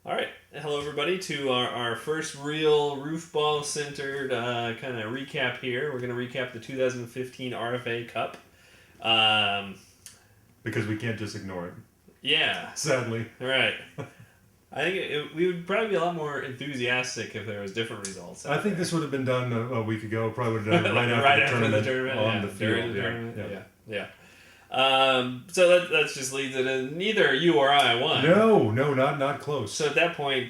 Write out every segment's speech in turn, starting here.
All right. Hello, everybody, to our first real Roofball centered kind of recap here. We're going to recap the 2015 RFA Cup. Because we can't just ignore it. Yeah. Sadly. All right. I think we would probably be a lot more enthusiastic if there was different results. I think this would have been done a week ago. Probably would have done it right after the tournament on the field. During the tournament. Yeah. So that just leads it in. Neither you or I won. No, not close. So at that point,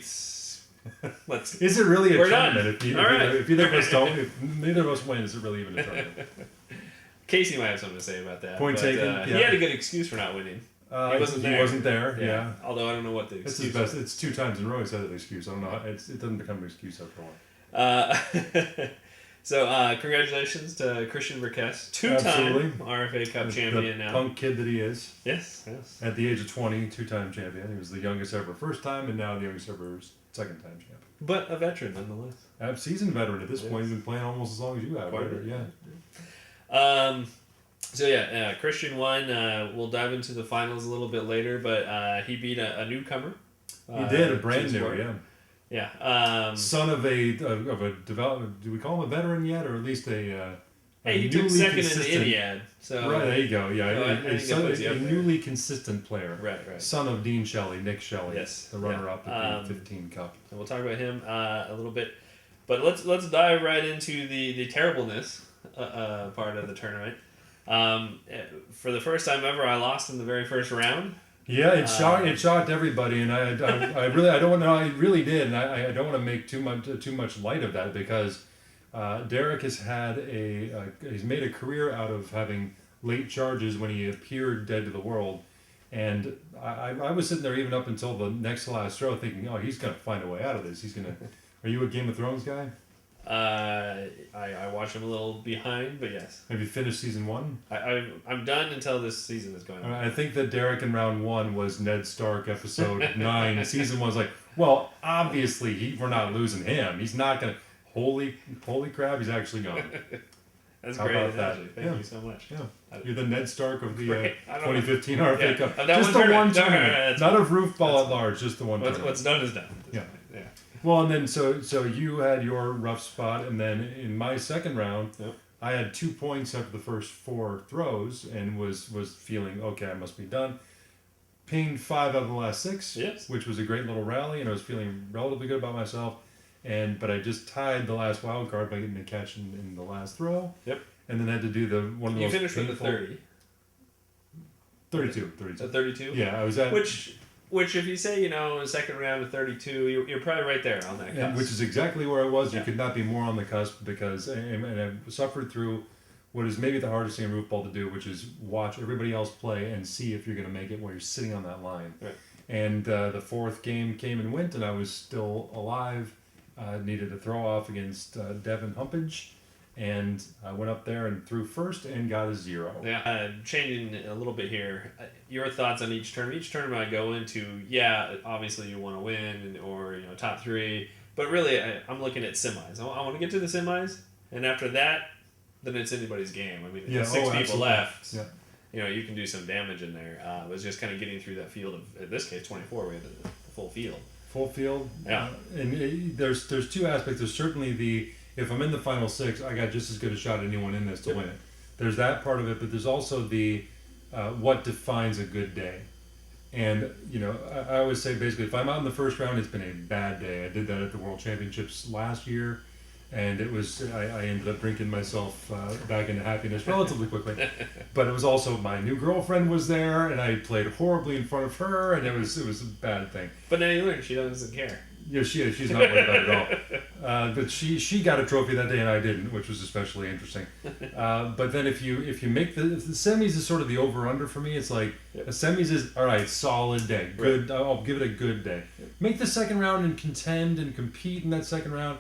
let's. Is it really a we're tournament? Done. If either of us don't, if neither of us win, is it really even a tournament? Casey might have something to say about that. Point taken. Yeah. He had a good excuse for not winning. He wasn't there. Yeah. Although I don't know what the excuse. It's his best. It's 2 times in a row he's had that excuse. I don't know. It doesn't become an excuse after a while. So congratulations to Christian Verkest, 2-time RFA Cup champion the now. Punk kid that he is. Yes. At the age of 20, 2-time champion. He was the youngest ever first time, and now the youngest ever second time champion. But a veteran nonetheless. Seasoned veteran at this point. He's been playing almost as long as you have. Quite right? Yeah. So Christian won. We'll dive into the finals a little bit later, but he beat a newcomer. He did, a brand new, yeah. Yeah. Son of a development. Do we call him a veteran yet, or at least a he took second in the Iliad. So right, there you go. Yeah, a newly consistent player. Right. Son of Dean Shelley, Nick Shelley. Yes. The runner-up at the 15 Cup. So we'll talk about him a little bit, but let's dive right into the terribleness part of the tournament. For the first time ever, I lost in the very first round. Yeah, it shocked everybody, and I really did, and I don't want to make too much light of that because Derek has had he's made a career out of having late charges when he appeared dead to the world, and I was sitting there even up until the next to last throw thinking, oh, he's gonna find a way out of this. Are you a Game of Thrones guy? I watch him a little behind, but yes. Have you finished season 1? I'm done until this season is going on. I think that Derek in round 1 was Ned Stark episode 9. Season 1's like, well, obviously we're not losing him. He's not gonna. Holy crap! He's actually gone. That's How great. about that? Thank you so much. Yeah, you're the Ned Stark of the 2015 RFA RFA Cup. Just the one tournament, not of Roofball at large. Just the one. What's done is done. Yeah. Well, and then so you had your rough spot, and then in my second round, I had 2 points after the first 4 throws, and was feeling okay. I must be done. Pinged 5 out of the last 6, which was a great little rally, and I was feeling relatively good about myself. But I just tied the last wild card by getting a catch in the last throw. Yep. And then had to do one of the most finished with the 30. 32. At 32? Yeah, I was at... Which if you say, the second round of 32, you're probably right there on that cusp. Which is exactly where I was. You could not be more on the cusp because... And I suffered through what is maybe the hardest thing in Roofball to do, which is watch everybody else play and see if you're going to make it while you're sitting on that line. Right. And the 4th game came and went, and I was still alive. Needed a throw off against Devin Humpage, and I went up there and threw first and got a 0. Yeah, changing a little bit here. Your thoughts on each tournament? Each tournament I go into, obviously you want to win or top 3, but really I'm looking at semis. I want to get to the semis, and after that, then it's anybody's game. I mean, there's 6 people left. Yeah. You can do some damage in there. It was just kind of getting through that field of, in this case, 24. We had the full field. Full field. Yeah. And there's 2 aspects. There's certainly if I'm in the final 6, I got just as good a shot as anyone in this to win it. There's that part of it, but there's also the what defines a good day. And I always say basically if I'm out in the first round, it's been a bad day. I did that at the World Championships last year, and it was I ended up drinking myself back into happiness relatively quickly. But it was also my new girlfriend was there, and I played horribly in front of her, and it was a bad thing. But now you learn she doesn't care. Yeah, she's not worried about it at all. But she got a trophy that day, and I didn't, which was especially interesting. But then if you make the semis is sort of the over under for me. It's like a semis is all right, solid day, good. I'll give it a good day. Make the second round and contend and compete in that second round.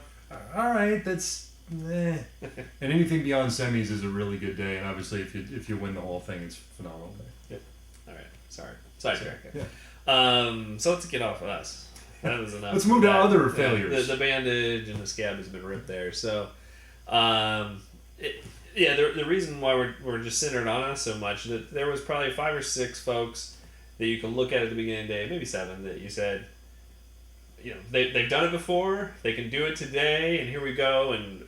All right, that's and anything beyond semis is a really good day, and obviously if you win the whole thing, it's a phenomenal day. Yep. All right. Sorry. Sidetrack. Yeah. So let's get off of us. That was enough. Let's move to other failures. The bandage and the scab has been ripped there. So, the reason why we're just centered on us so much that there was probably 5 or 6 folks that you can look at the beginning of the day, maybe 7, that you said, they've done it before. They can do it today, and here we go. And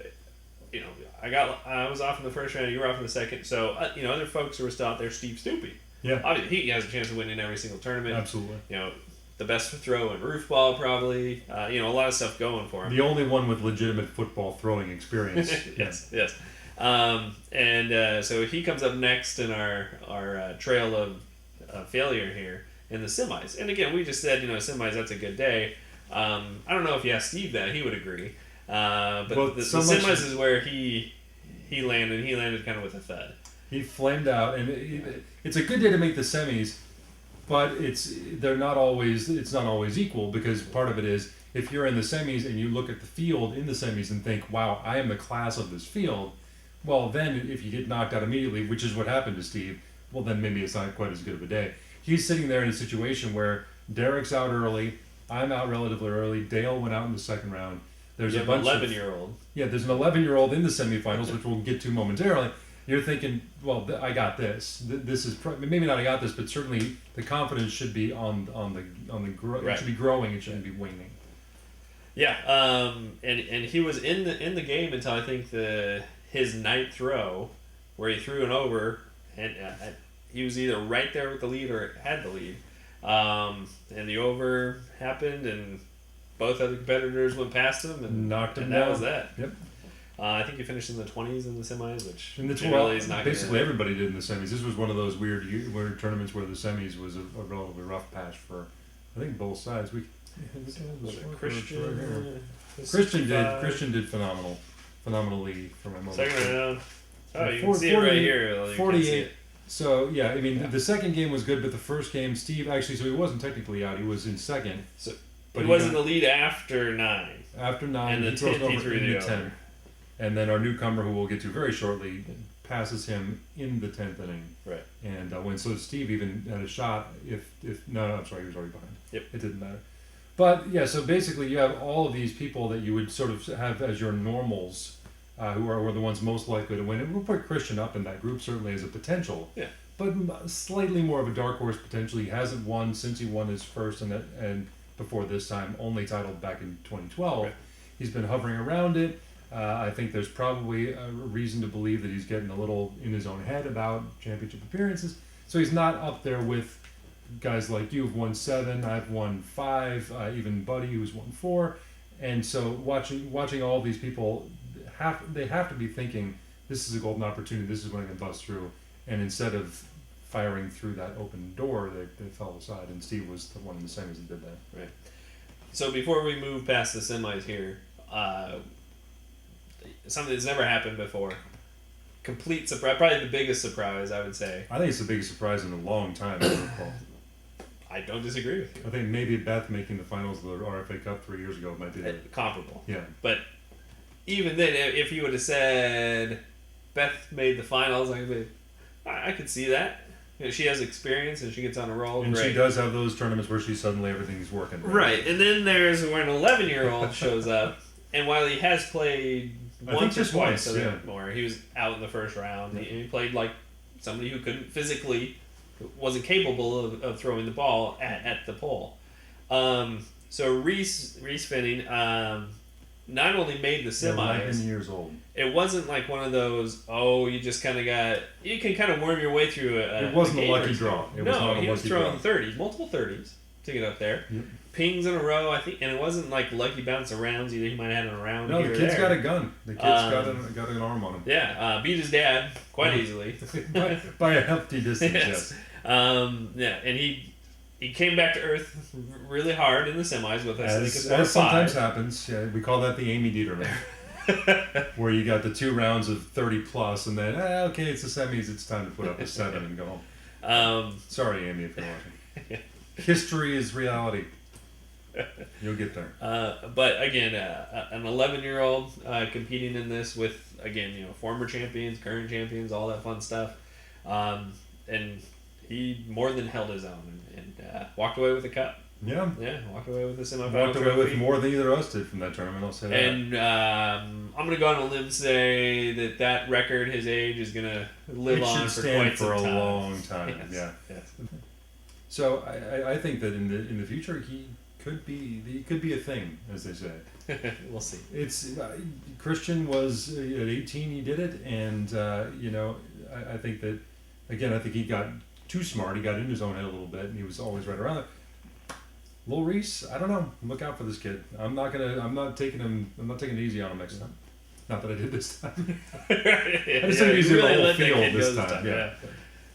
I was off in the first round. You were off in the second. So other folks who were still out there. Steve Stupy. Yeah. Obviously, he has a chance of winning every single tournament. Absolutely. The best throw in Roofball probably. A lot of stuff going for him. The only one with legitimate football throwing experience. Yes. So he comes up next in our trail of failure here in the semis. And again, we just said, semis, that's a good day. I don't know if you asked Steve that, he would agree. But the semis is where he landed. He landed kind of with a thud. He flamed out, and it's a good day to make the semis, but it's not always equal, because part of it is if you're in the semis and you look at the field in the semis and think, wow, I am the class of this field, well, then if you get knocked out immediately, which is what happened to Steve, well, then maybe it's not quite as good of a day. He's sitting there in a situation where Derek's out early, I'm out relatively early, Dale went out in the second round. There's a bunch 11-year-old. Yeah, there's an 11-year-old in the semifinals, which we'll get to momentarily. You're thinking, well, I got this. This is maybe not I got this, but certainly the confidence should be on the right. It should be growing. It shouldn't be waning. Yeah, and he was in the game until I think his ninth throw, where he threw an over, and he was either right there with the lead or had the lead, and the over happened, and both other competitors went past him and knocked him and down. That was that. Yep. I think he finished in the 20s in the semis, which generally is not basically everybody did in the semis. This was one of those weird tournaments where the semis was a relatively rough patch for, I think, both sides. Christian did phenomenally for my moment. Second round. Oh, you can see it right here. 48. So yeah, I mean, the second game was good, but the first game, Steve actually, so he wasn't technically out. He was in second. So but he was in the lead after 9. After 9, and the 10 he threw the 10. And then our newcomer, who we'll get to very shortly, passes him in the 10th inning. Right. And when so Steve even had a shot. No, I'm sorry, he was already behind. Yep. It didn't matter. But yeah, so basically you have all of these people that you would sort of have as your normals, who were the ones most likely to win. And we'll put Christian up in that group certainly as a potential. Yeah. But slightly more of a dark horse potentially. He hasn't won since he won his first and before this time only titled back in 2012. Right. He's been hovering around it. I think there's probably a reason to believe that he's getting a little in his own head about championship appearances. So he's not up there with guys like you who've won 7, I've won 5, even Buddy who's won 4. And so watching all these people, they have to be thinking, this is a golden opportunity, this is when I can bust through. And instead of firing through that open door, they fell aside. And Steve was the one in the semis that did that. Right. So before we move past the semis here, something that's never happened before. Complete surprise. Probably the biggest surprise, I would say. I think it's the biggest surprise in a long time. I don't disagree with you. I think maybe Beth making the finals of the RFA Cup 3 years ago might be comparable. Yeah. But even then, if you would have said Beth made the finals, I could see that. She has experience and she gets on a roll. And she does have those tournaments where everything's working. Right. And then there's where an 11-year-old shows up, and while he has played once or twice more, he was out in the first round. Yeah. He played like somebody who wasn't capable of throwing the ball at the pole. So Reese Pfenning not only made the semis. 11 years old. It wasn't like one of those, you just kind of you can kind of worm your way through it wasn't a lucky draw. He was throwing 30s, multiple 30s to get up there. Yep. Pings in a row, I think, and it wasn't like lucky bounce arounds either. He might have had an around. No, the kid's got a gun. The kid's got an arm on him. Yeah, beat his dad quite easily by a hefty distance. Yes. And he came back to earth really hard in the semis with us. As sometimes happens. Yeah, we call that the Amy Dieterman. Where you got the 2 rounds of 30 plus, and then okay, it's the semis. It's time to put up a 7 and go home. Sorry, Amy, if you're watching. History is reality. You'll get there. But again, an 11-year-old competing in this with, again, former champions, current champions, all that fun stuff. And he more than held his own and walked away with the cup. Yeah. Yeah, walked away with the semifinal. Walked away with more than either of us did from that tournament, I'll say that. And I'm going to go on a limb and say that record, his age, is going to live on for quite some time. For a long time, yes. Yeah. So I think that in the future he Could be a thing, as they say. We'll see. It's Christian was at 18. He did it, and I think that again. I think he got too smart. He got in his own head a little bit, and he was always right around it. Little Reese, I don't know. Look out for this kid. I'm not taking it easy on him next time. Not that I did this time. I just took it easy on the whole field this time.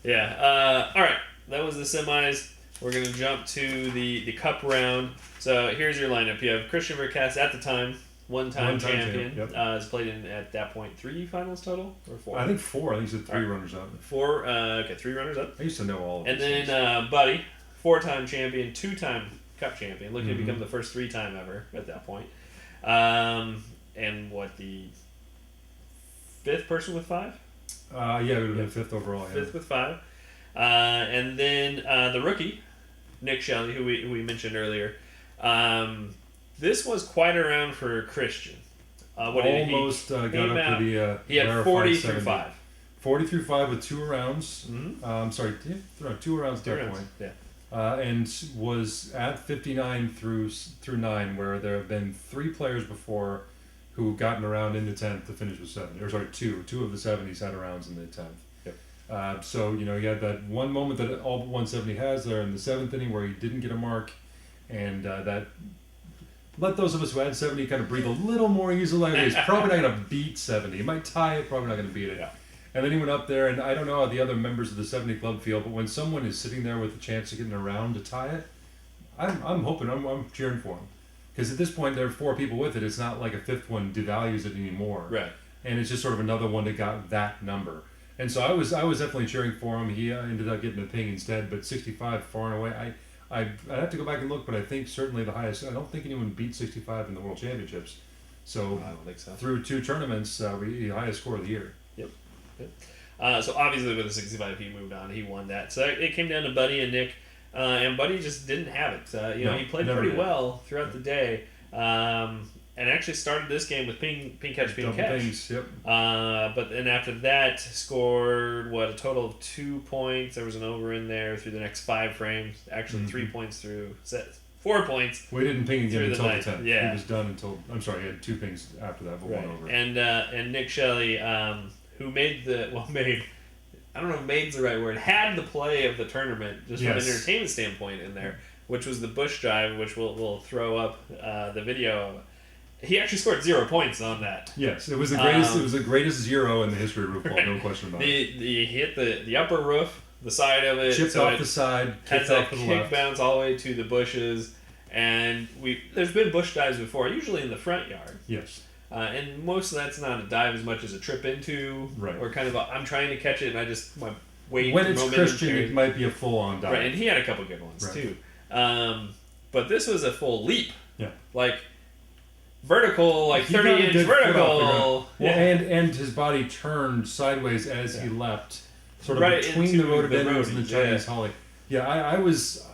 Yeah. All right. That was the semis. We're going to jump to the cup round. So here's your lineup. You have Christian Verkest at the time, one-time champion. Yep. Has played in, at that point, 3 finals total? Or 4? I think 4. I think he said 3 runners-up. 4, okay, 3 runners-up. I used to know all of and these then Buddy, 4-time champion, 2-time cup champion. Looking to become the first 3-time ever at that point. And what, the 5th person with 5? Yeah, it would have been 5th overall. Yeah. 5th with 5. And then the rookie, Nick Shelley, who we mentioned earlier. This was quite around for Christian. Almost got up to the he had 40 through 5. 40 through 5 with 2 rounds. Sorry, 2 rounds at that point. Yeah. And was at 59 through 9, where there have been 3 players before who've gotten around in the 10th to finish with 70. Or sorry, 2 of the 70s had rounds in the 10th. So, you had that one moment that all but 170 has there in the 7th inning where he didn't get a mark, and that let those of us who had 70 kind of breathe a little more easily. He's probably not going to beat 70. He might tie it, probably not going to beat it. Yeah. And then he went up there, and I don't know how the other members of the 70 club feel, but when someone is sitting there with a chance of getting around to tie it, I'm hoping, I'm cheering for him. Because at this point, there are 4 people with it. It's not like a 5th one devalues it anymore. Right. And it's just sort of another one that got that number. And so I was definitely cheering for him. He ended up getting a ping instead, but 65 far and away. I'd have to go back and look, but I think certainly the highest. I don't think anyone beat 65 in the World Championships. So, I don't think so. Through 2 tournaments, the highest score of the year. Yep. So obviously with the 65, he moved on. He won that. So it came down to Buddy and Nick, and Buddy just didn't have it. He played pretty well throughout the day. And actually started this game with ping catch. Pings, yep. But then after that, scored a total of 2 points. There was an over in there through the next 5 frames. Actually, 3 points through 4 points. We didn't ping again until the 10th. Yeah. He was done until. I'm sorry, he had 2 pings after that, but 1 over. And Nick Shelley, who made I don't know if made's the right word, had the play of the tournament just from an entertainment standpoint in there, which was the Bush drive, which we'll throw up the video of. He actually scored 0 points on that. Yes, it was the greatest. It was the greatest 0 in the history of Roofball, no question about it. He hit the upper roof, the side of it, chipped off the side, kicked off to the left, bounce all the way to the bushes, and there's been bush dives before, usually in the front yard. Yes. And most of that's not a dive as much as a trip into, or kind of I'm trying to catch it and I just my weight. When it's Christian, it might be a full-on dive. Right, and he had a couple good ones too. But this was a full leap. Yeah. Like vertical, like 30-inch vertical. Well, and his body turned sideways as he leapt, sort of between the rhododendrons and the Chinese holly. Yeah, I was.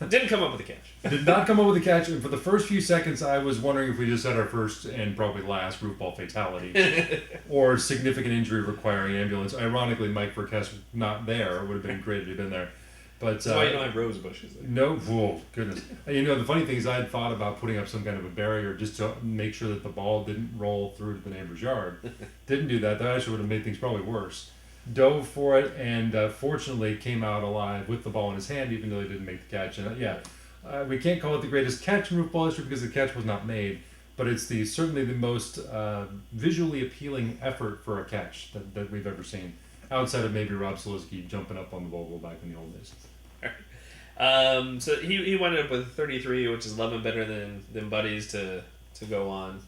Didn't come up with a catch. Did not come up with a catch, and for the first few seconds, I was wondering if we just had our first and probably last Roofball fatality, or significant injury requiring ambulance. Ironically, Mike Verkest not there. It would have been great if he'd been there. But that's why you don't have rose bushes. No, whoa, goodness. The funny thing is, I had thought about putting up some kind of a barrier just to make sure that the ball didn't roll through to the neighbor's yard. Didn't do that. That actually would have made things probably worse. Dove for it, and fortunately came out alive with the ball in his hand, even though he didn't make the catch. And we can't call it the greatest catch in Roofball history because the catch was not made, but it's certainly the most visually appealing effort for a catch that we've ever seen, outside of maybe Rob Salisky jumping up on the Vogel back in the old days. So he wound up with 33, which is 11 better than Buddy's to go on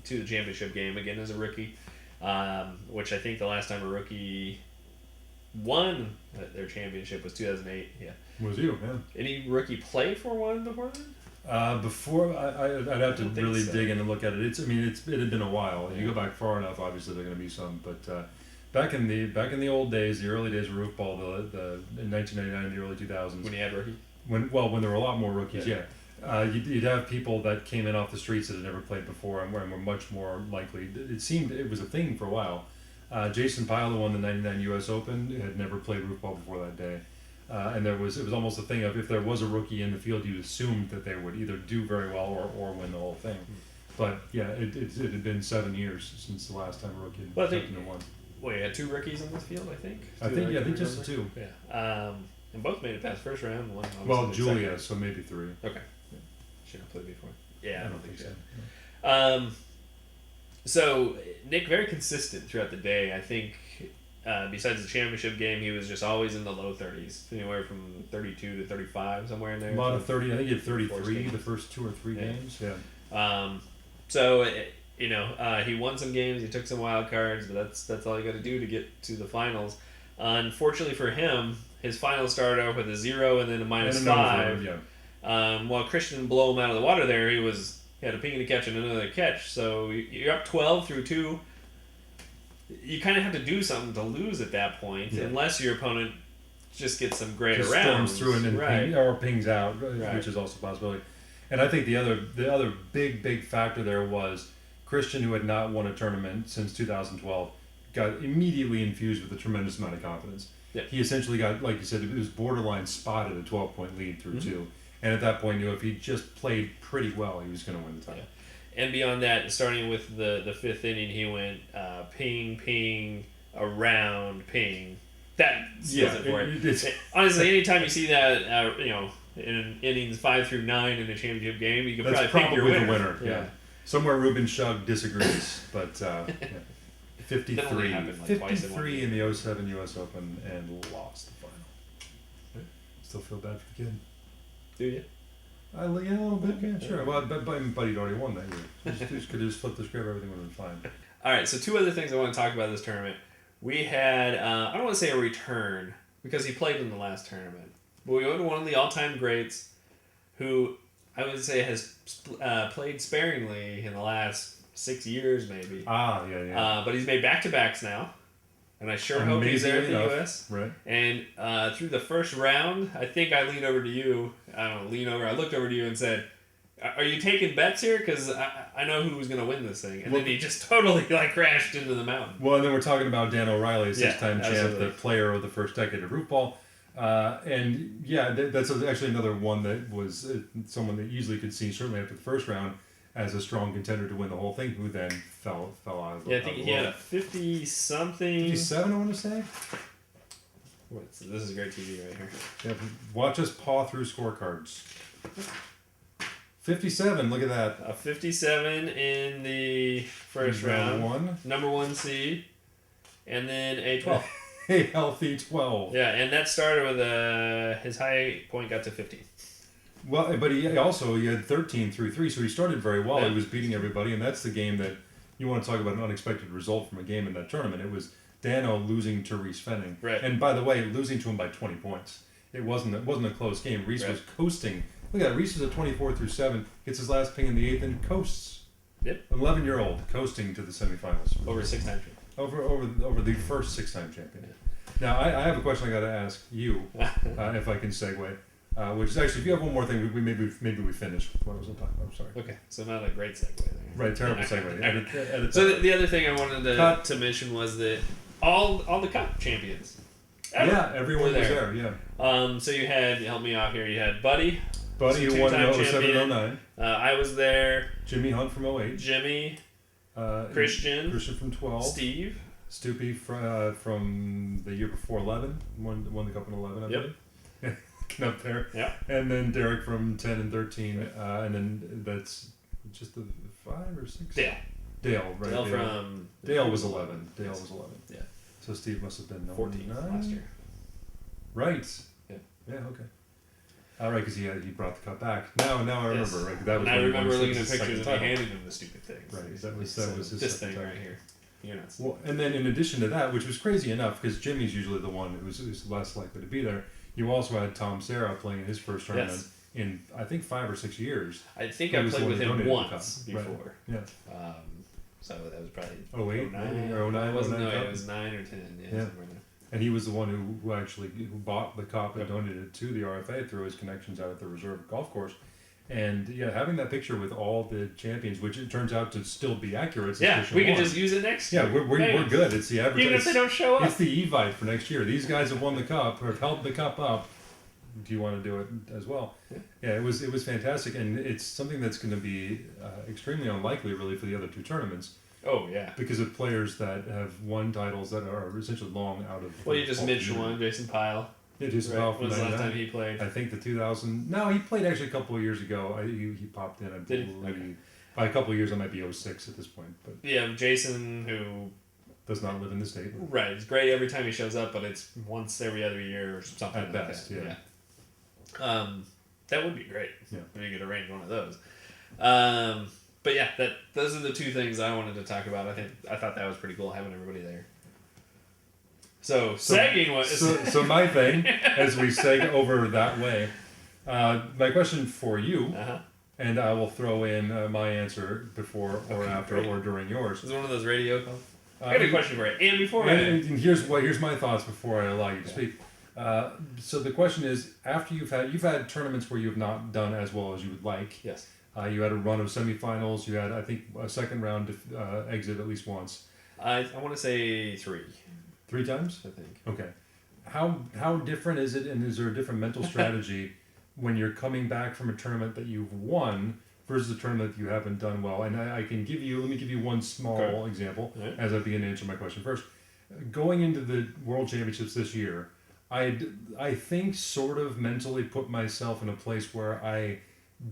to the championship game again as a rookie, which I think the last time a rookie won their championship was 2008. Yeah, was you? Yeah. Any rookie play for one before then? Before I'd have to really dig in and look at it. It had been a while. You go back far enough, obviously there are going to be some, but. Back in the old days, the early days of Roofball, in 1999, the early 2000s. When you had rookie? When there were a lot more rookies, you'd have people that came in off the streets that had never played before and were much more likely. It seemed it was a thing for a while. Jason Pyle, who won the '99 U.S. Open, had never played Roofball before that day. And it was almost a thing of if there was a rookie in the field, you assumed that they would either do very well or win the whole thing. But yeah, it had been 7 years since the last time a rookie had won. Well, you had 2 rookies in this field, I think. I think just 2. Yeah. And both made it past first round. One well, Julia, so maybe 3. Okay. Yeah. Should have played before. Yeah, I don't think so. No. So Nick, very consistent throughout the day. I think besides the championship game, he was just always in the low 30s, anywhere from 32 to 35, somewhere in there. A lot of 30. I think he had 33 the first 2 or 3 games. Yeah. So he won some games. He took some wild cards, but that's all you got to do to get to the finals. Unfortunately for him, his finals started off with a 0 and then a -5. While Christian blow him out of the water there, he had a ping and a catch and another catch. So you're up 12 through 2. You kind of have to do something to lose at that point, unless your opponent just gets some great rounds. Storms through and or pings out, which is also a possibility. And I think the other big factor there was Christian, who had not won a tournament since 2012, got immediately infused with a tremendous amount of confidence. Yeah. He essentially got, like you said, it was borderline spotted a 12-point lead through 2. And at that point, knew if he just played pretty well, he was going to win the title. Yeah. And beyond that, starting with the 5th inning, he went ping, around, ping. That seals it for it. Honestly, anytime you see that, in innings 5 through 9 in a championship game, you can probably pick your winner. The winner. Yeah. Somewhere Ruben Shug disagrees, but 53 in the 07 U.S. Open and lost the final. Still feel bad for the kid. Do you? Yeah, a little bit. Yeah, sure. Well, but he'd already won that year. Could have just flipped the script. Everything would have been fine. All right. So 2 other things I want to talk about this tournament. We had I don't want to say a return because he played in the last tournament, but we went to one of the all-time greats, who I would say has played sparingly in the last 6 years, maybe. Yeah. But he's made back-to-backs now. And I sure hope he's there for the U.S. Right. And through the first round, I think I leaned over to you. I looked over to you and said, "Are you taking bets here? Because I know who was going to win this thing." And then he just totally crashed into the mountain. Well, and then we're talking about Dan O'Reilly, 6-time champ, the player of the first decade of Roofball. And yeah, that's actually another one that was someone that easily could see, certainly after the first round, as a strong contender to win the whole thing, who then fell out of the I think he had a 50-something... 57, I want to say? This is great TV right here. Yeah, watch us paw through scorecards. 57, look at that. A 57 in the first round. Number 1 seed. And then a 12. A healthy 12. Yeah, and that started with his high point got to 50. Well, but he had 13 through 3, so he started very well. Yeah. He was beating everybody, and that's the game that you want to talk about an unexpected result from a game in that tournament. It was Dano losing to Reese Pfenning. Right. And by the way, losing to him by 20 points. It wasn't a close game. Reese was coasting. Look at that. Reese was a 24 through 7, gets his last ping in the 8th and coasts. Yep. An 11-year-old coasting to the semifinals. Over a 6-time champion. Over the first 6-time champion. Yeah. Now, I have a question I got to ask you, if I can segue. Which is actually, if you have one more thing, maybe we finish with what I was talking about. I'm sorry. Okay, so not a great segue there. Right, terrible segue. Edit so the other thing I wanted to mention was that all the Cup champions. Everyone was there. Yeah. So you had, help me out here. You had Buddy who won in 07 and 09. I was there. Jimmy Hunt from 08. Jimmy. Christian from 12. Steve. Stoopy from the year before 11. Won the Cup in 11. I believe. Up there. Yeah. And then Derek from 10 and 13. And then that's just the 5 or 6. Dale, right? Dale was 11. Dale was 11. Yeah. So Steve must have been 14 last year. Right. Yeah. Yeah. Okay. All right, because he brought the cup back. Now I remember. Yes. Right? That was. And I remember looking at pictures and he handed him the stupid thing. Right. That was his this thing right here. You're not. Well, and then in addition to that, which was crazy enough, because Jimmy's usually the one who's less likely to be there. You also had Tom Serra playing his first tournament in, I think, 5 or 6 years. I think I played with him once before. Right. Yeah. So that was probably 08 09 or 09. It wasn't 08, it was 9 or 10. Yeah. Somewhere there. And he was the one who bought the cup and donated it to the RFA through his connections out at the reserve golf course. And having that picture with all the champions, which it turns out to still be accurate. We can just use it next year. Yeah, we're good. It's the advertising. Even if they don't show up. It's the Evite for next year. These guys have won the cup or have held the cup up do you want to do it as well? Yeah, it was fantastic, and it's something that's going to be extremely unlikely, really, for the other two tournaments. Oh yeah, because of players that have won titles that are essentially long out of. Well, you just mentioned one, Jason Pyle. Yeah, Jason Pyle. When was the last time he played? I think the 2000. No, he played actually a couple of years ago. He popped in. I believe. Okay. By a couple of years, I might be 06 at this point. But yeah, Jason, who does not live in the state. Right, it's great every time he shows up, but it's once every other year or something at like best. that. Yeah. That would be great. Yeah. If you could arrange one of those. But yeah, those are the two things I wanted to talk about. I thought that was pretty cool having everybody there. So sagging was so my thing as we seg over that way. My question for you, and I will throw in my answer before or after or during yours. Is one of those radio calls? I got a question for you. And before and here's my thoughts before I allow you to speak. So the question is, after you've had tournaments where you've not done as well as you would like. Yes. You had a run of semifinals. You had, I think, a second round exit at least once. I want to say 3. 3 times? I think. Okay. How different is it, and is there a different mental strategy when you're coming back from a tournament that you've won versus a tournament that you haven't done well? And let me give you one small example as I begin to answer my question first. Going into the World Championships this year, I think sort of mentally put myself in a place where I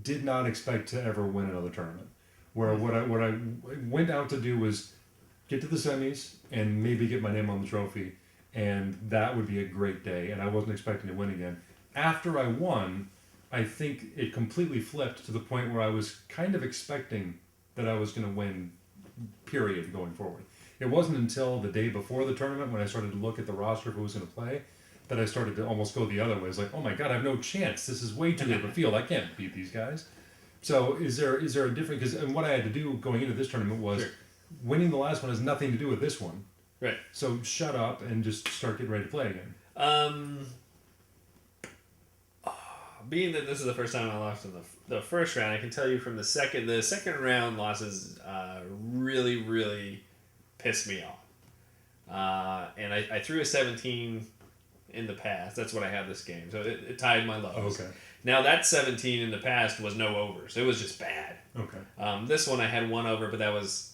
did not expect to ever win another tournament. Where what I went out to do was get to the semis and maybe get my name on the trophy, and that would be a great day, and I wasn't expecting to win again. After I won, I think it completely flipped to the point where I was kind of expecting that I was going to win, period, going forward. It wasn't until the day before the tournament when I started to look at the roster of who was going to play that I started to almost go the other way. It's like, oh my God, I have no chance. This is way too good of a field. I can't beat these guys. So is there a different, and what I had to do going into this tournament was winning the last one has nothing to do with this one. Right. So shut up and just start getting ready to play again. Being that this is the first time I lost in the first round, I can tell you from the second round losses really, really pissed me off. And I threw a 17 in the past. That's what I had this game. So it tied my lows. Okay. Now that 17 in the past was no overs. It was just bad. Okay. This one I had 1 over, but it was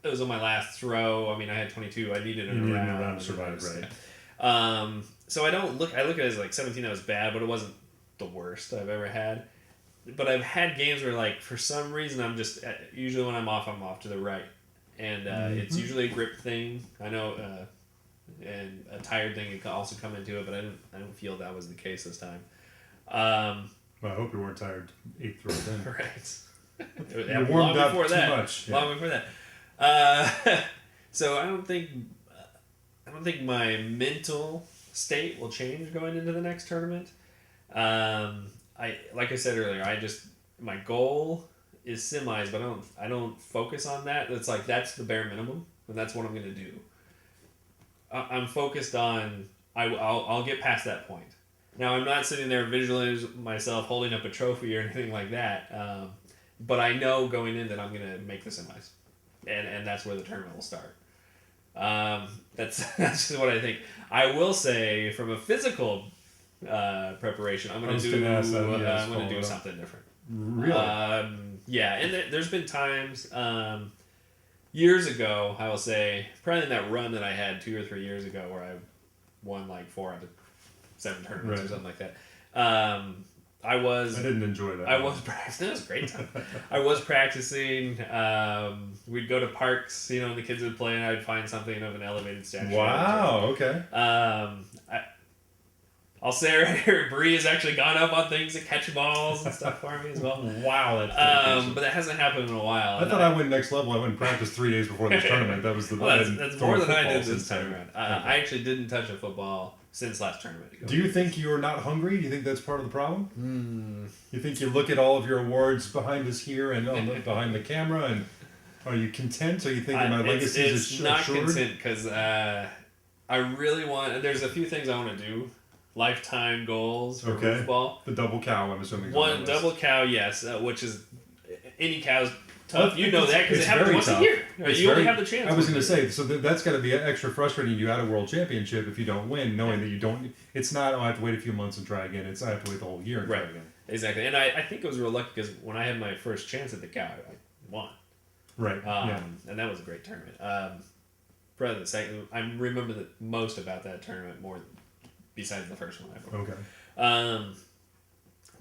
on my last throw. I mean, I had 22. I needed a round to survive, right? Yeah. So I look at it as like 17 that was bad, but it wasn't the worst I've ever had. But I've had games where, like, for some reason I'm just usually when I'm off to the right, and it's usually a grip thing. I know. And a tired thing can also come into it, but I don't feel that was the case this time. Well, I hope you weren't tired 8 throws in. Right. You warmed up too much. Long before that. So I don't think my mental state will change going into the next tournament. Like I said earlier, my goal is semis, but I don't focus on that. It's like that's the bare minimum, and that's what I'm going to do. I'm focused on I'll get past that point. Now I'm not sitting there visualizing myself holding up a trophy or anything like that, but I know going in that I'm gonna make the semis, and that's where the tournament will start. That's just what I think. I will say from a physical preparation, I'm gonna do something different. Really? Yeah, and there's been times. Years ago, I will say, probably in that run that I had 2 or 3 years ago where I won like 4 out of 7 tournaments or something like that. I didn't enjoy that. I was practicing. It was a great time. I was practicing. We'd go to parks, and the kids would play, and I'd find something of an elevated statue. Wow, okay. I'll say right here, Bree has actually gone up on things to catch balls and stuff for me as well. Wow, that's but that hasn't happened in a while. I thought I went next level. I went and practiced 3 days before this tournament. That was that's more than I did this time around. I actually didn't touch a football since last tournament. Do you think you're not hungry? Do you think that's part of the problem? You think you look at all of your awards behind us here and behind the camera, and are you content? Or you think my legacy is assured? It's not content because I really want. There's a few things I want to do. Lifetime goals for Roofball. The double cow, I'm assuming. One double cow, yes, which is any cows tough. You know that because it happens once a year. Right? You only have the chance. I was going to say, so that's got to be extra frustrating you at a world championship if you don't win, knowing that you don't. It's not, I have to wait a few months and try again. It's, I have to wait the whole year and try again. Exactly. And I think it was real lucky because when I had my first chance at the Cup, I won. Right. And that was a great tournament. Probably the second, I remember the most about that tournament more besides the first one. Okay.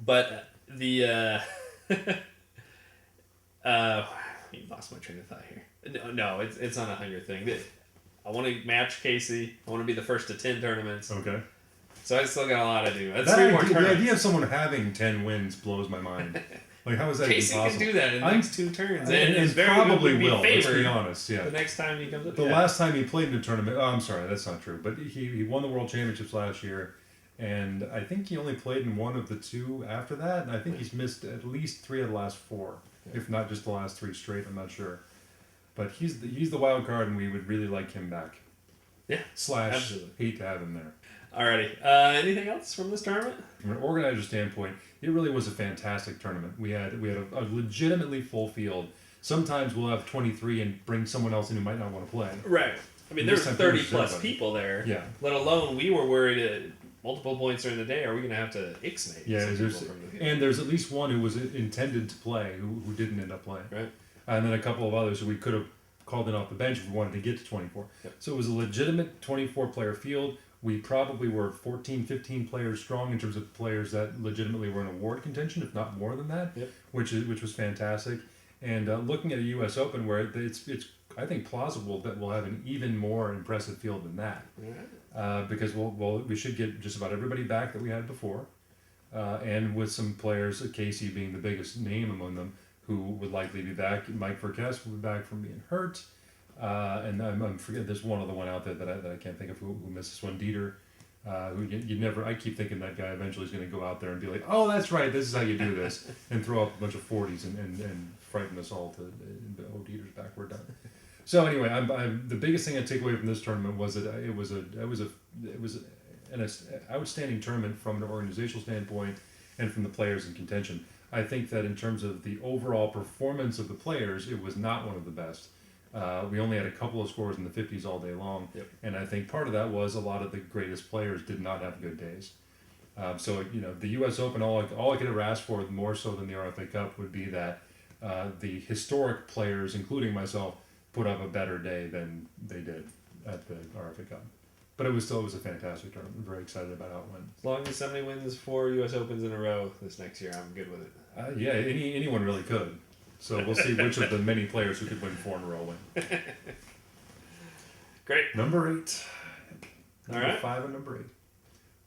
But the you lost my train of thought here. No, it's not a hunger thing. I want to match Casey. I want to be the first to 10 tournaments. Okay. So I still got a lot to do. That's the idea of someone having 10 wins blows my mind. Like, how is that Casey possible? can do that in the next 2 turns. And probably will, let's be honest. Yeah. The next time he comes up. The last time he played in a tournament, I'm sorry, that's not true. But he won the World Championships last year. And I think he only played in one of the 2 after that. And I think he's missed at least 3 of the last 4. If not just the last 3 straight, I'm not sure. But he's the wild card, and we would really like him back. Yeah. / absolutely. Hate to have him there. Alrighty. Anything else from this tournament? From an organizer standpoint, it really was a fantastic tournament. We had a legitimately full field. Sometimes we'll have 23 and bring someone else in who might not want to play. Right. I mean, there's 30 plus people there. Yeah. Let alone we were worried at multiple points during the day. Are we going to have to ixnay? Yeah. There's at least one who was intended to play who didn't end up playing. Right. And then a couple of others who we could have called in off the bench if we wanted to get to 24. Yep. So it was a legitimate 24-player field. We probably were 14, 15 players strong in terms of players that legitimately were in award contention, if not more than that, which was fantastic. And looking at a U.S. Open where it's I think plausible that we'll have an even more impressive field than that, because we should get just about everybody back that we had before, and with some players, Casey being the biggest name among them, who would likely be back. Mike Verkest will be back from being hurt. And I'm forgetting, there's one other one out there that I can't think of who missed this one. Dieter, who you never. I keep thinking that guy eventually is going to go out there and be like, oh, that's right, this is how you do this, and throw up a bunch of 40s and frighten us all to. Oh, Dieter's back, we're done. So anyway, the biggest thing I take away from this tournament was that it was an outstanding tournament from an organizational standpoint and from the players in contention. I think that in terms of the overall performance of the players, it was not one of the best. We only had a couple of scores in the 50s all day long, and I think part of that was a lot of the greatest players did not have good days. So the U.S. Open, all I could ever ask for, more so than the RFA Cup, would be that the historic players, including myself, put up a better day than they did at the RFA Cup. But it was a fantastic tournament. I'm very excited about how it went. As long as somebody wins 4 U.S. Opens in a row this next year, I'm good with it. Yeah, anyone really could. So we'll see which of the many players who could win 4 in a row win. Great. Number 8. Number All right. 5 and number 8.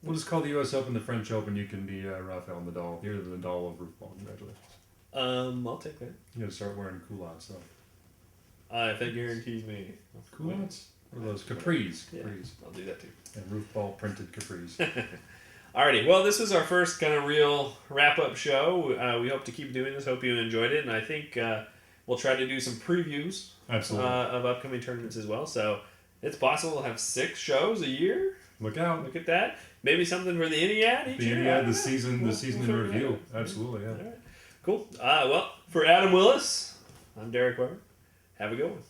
We'll just call the U.S. Open the French Open. You can be Rafael Nadal. You're the Nadal of Roofball. Congratulations. I'll take that. You got to start wearing culottes, though. If that guarantees me. Culottes? Or those capris? Yeah, Capris. I'll do that too. And Roofball printed capris. Alrighty, well, this was our first kind of real wrap-up show. We hope to keep doing this. Hope you enjoyed it, and I think we'll try to do some previews of upcoming tournaments as well. So it's possible we'll have 6 shows a year. Look out! Look at that. Maybe something for the Iniad each year. The Iniad, the season in review. Absolutely, yeah. All right. Cool. Well, for Adam Willis, I'm Derek Weber. Have a good one.